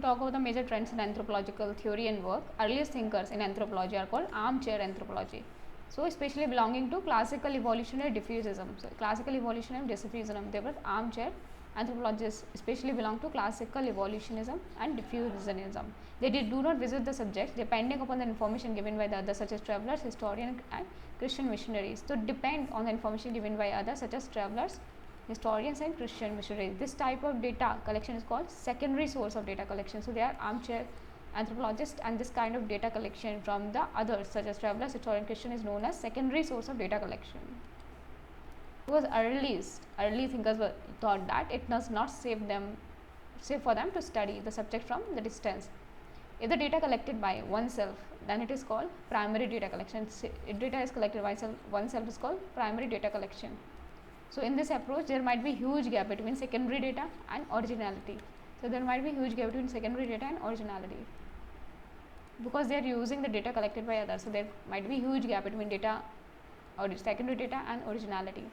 talk about the major trends in anthropological theory and work, earliest thinkers in anthropology are called armchair anthropology. So, especially belonging to classical evolutionary diffusism. So, classical evolutionary diffusism, they were armchair anthropologists, especially belong to classical evolutionism and diffusionism. They do not visit the subject depending upon the information given by the others, such as travelers, historians, and Christian missionaries. So, depend on the information given by others, such as travelers, historians, and Christian missionaries. This type of data collection is called secondary source of data collection. So, they are armchair anthropologists, and this kind of data collection from the others, such as travelers, historian, Christian, is known as secondary source of data collection. Because early thinkers thought that it does not safe for them to study the subject from the distance. If the data collected by oneself, then it is called primary data collection. If data is collected by oneself, is called primary data collection. So, in this approach, there might be huge gap between secondary data and originality. So, there might be huge gap between secondary data and originality, because they are using the data collected by others. So, there might be huge gap between data or secondary data and originality.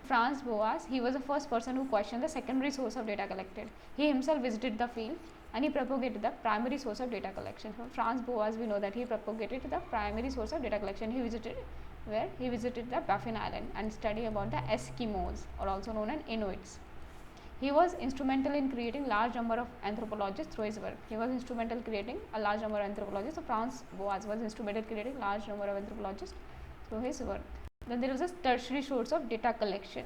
Franz Boas, he was the first person who questioned the secondary source of data collected. He himself visited the field and he propagated the primary source of data collection. From Franz Boas, we know that he propagated the primary source of data collection. He visited the Baffin Island and studied about the Eskimos, or also known as Inuits. He was instrumental in creating large number of anthropologists through his work. He was instrumental in creating a large number of anthropologists. So, Franz Boas was instrumental in creating large number of anthropologists through his work. Then there is a tertiary source of data collection.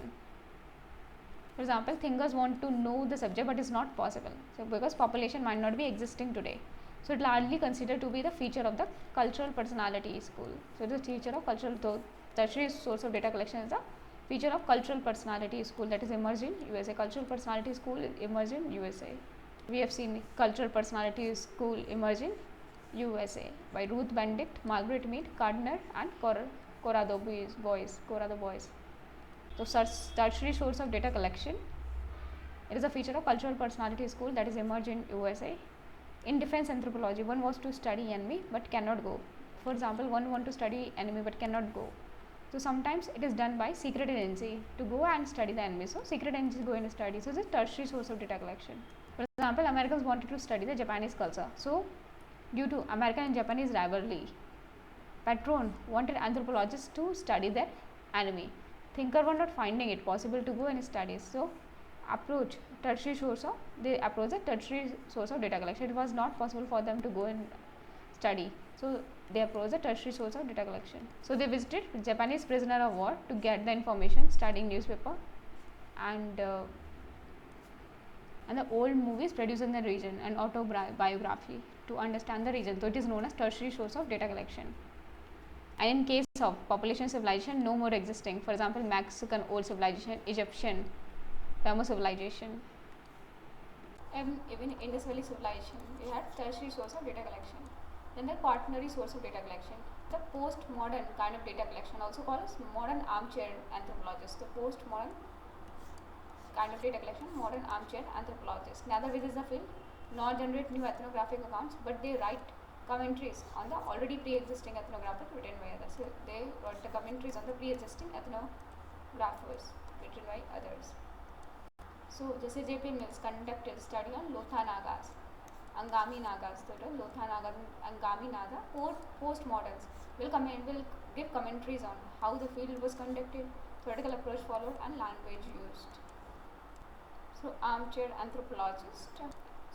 For example, thinkers want to know the subject, but it's not possible. So, because population might not be existing today. So, it largely considered to be the feature of the cultural personality school. So, it is a feature of cultural, tertiary source of data collection is the feature of cultural personality school that is emerged in USA. Cultural personality school emerged in USA. We have seen cultural personality school emerge in USA by Ruth Benedict, Margaret Mead, Gardner, and Corrado boys. So, tertiary source of data collection, it is a feature of cultural personality school that is emerged in USA. In defense anthropology, one wants to study enemy but cannot go. For example, one wants to study enemy but cannot go. So, sometimes it is done by secret agency to go and study the enemy. So, secret agency is going to study. So, it is a tertiary source of data collection. For example, Americans wanted to study the Japanese culture. So, due to American and Japanese rivalry, Patron wanted anthropologists to study their enemy. Thinker were not finding it possible to go and study. So, they approach the tertiary source of data collection. It was not possible for them to go and study. So, they approached the tertiary source of data collection. So, they visited Japanese prisoner of war to get the information, studying newspaper and the old movies produced in the region and autobiography to understand the region. So, it is known as tertiary source of data collection. And in case of population civilization no more existing, for example, Mexican old civilization, Egyptian famous civilization, and even Indus Valley civilization, we had tertiary source of data collection. Then the quaternary source of data collection, the postmodern kind of data collection, also called as modern armchair anthropologists. The postmodern kind of data collection, modern armchair anthropologists neither visits the field nor generate new ethnographic accounts, but they write commentaries on the already pre-existing ethnographic written by others. So, they wrote the commentaries on the pre-existing ethnographers written by others. So, जैसे J.P. Mills conducted study on Lotha Nagas, Angami Nagas, so Lotha Naga, Angami Naga, postmoderns will give commentaries on how the field was conducted, theoretical approach followed, and language used. So, armchair anthropologists.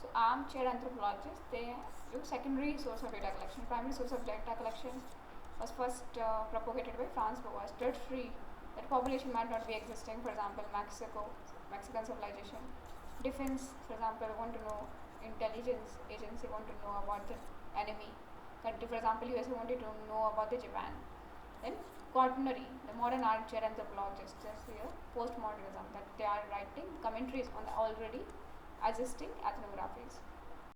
So, armchair anthropologists, they use secondary source of data collection. Primary source of data collection was first propagated by Franz Boas. Tertiary, that population might not be existing. For example, Mexican civilization. Defense, for example, want to know, intelligence agency want to know about the enemy country. For example, USA wanted to know about the Japan. Then quaternary, the modern armchair anthropologists, just here postmodernism, that they are writing commentaries on the already existing ethnographies.